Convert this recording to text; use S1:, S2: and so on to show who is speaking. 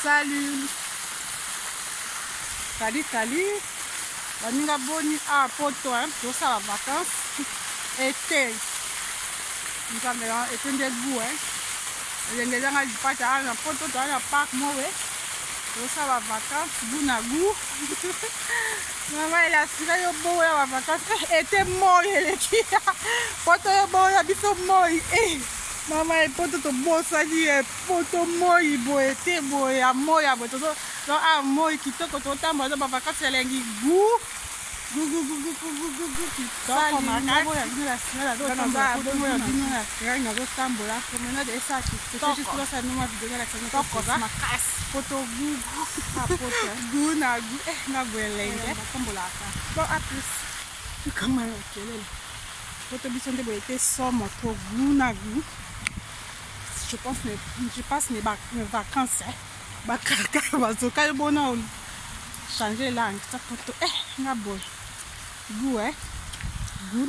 S1: Salut. Salut. Baninga boni à poto, hein, pour ça, la vacances. Été. Nous avons été debout, hein. Les gens ont dit pas à la poto, dans la parc, moi, ouais. Pour ça, la vacances, goût. Maman, elle a tiré au beau, la vacances. Été mort, elle est qui. Poto, bon, il y a des gens morts. Maman, elle poto, to bon, ça dit, poto, mort, il boit, été, boit, il y a mort, il y a poto. Donc, à moi, qui te compte autant, moi, ma vacances, elle a dit goût. Goût. Je passe mes vacances. Changer langue, ça photo, goût, goût,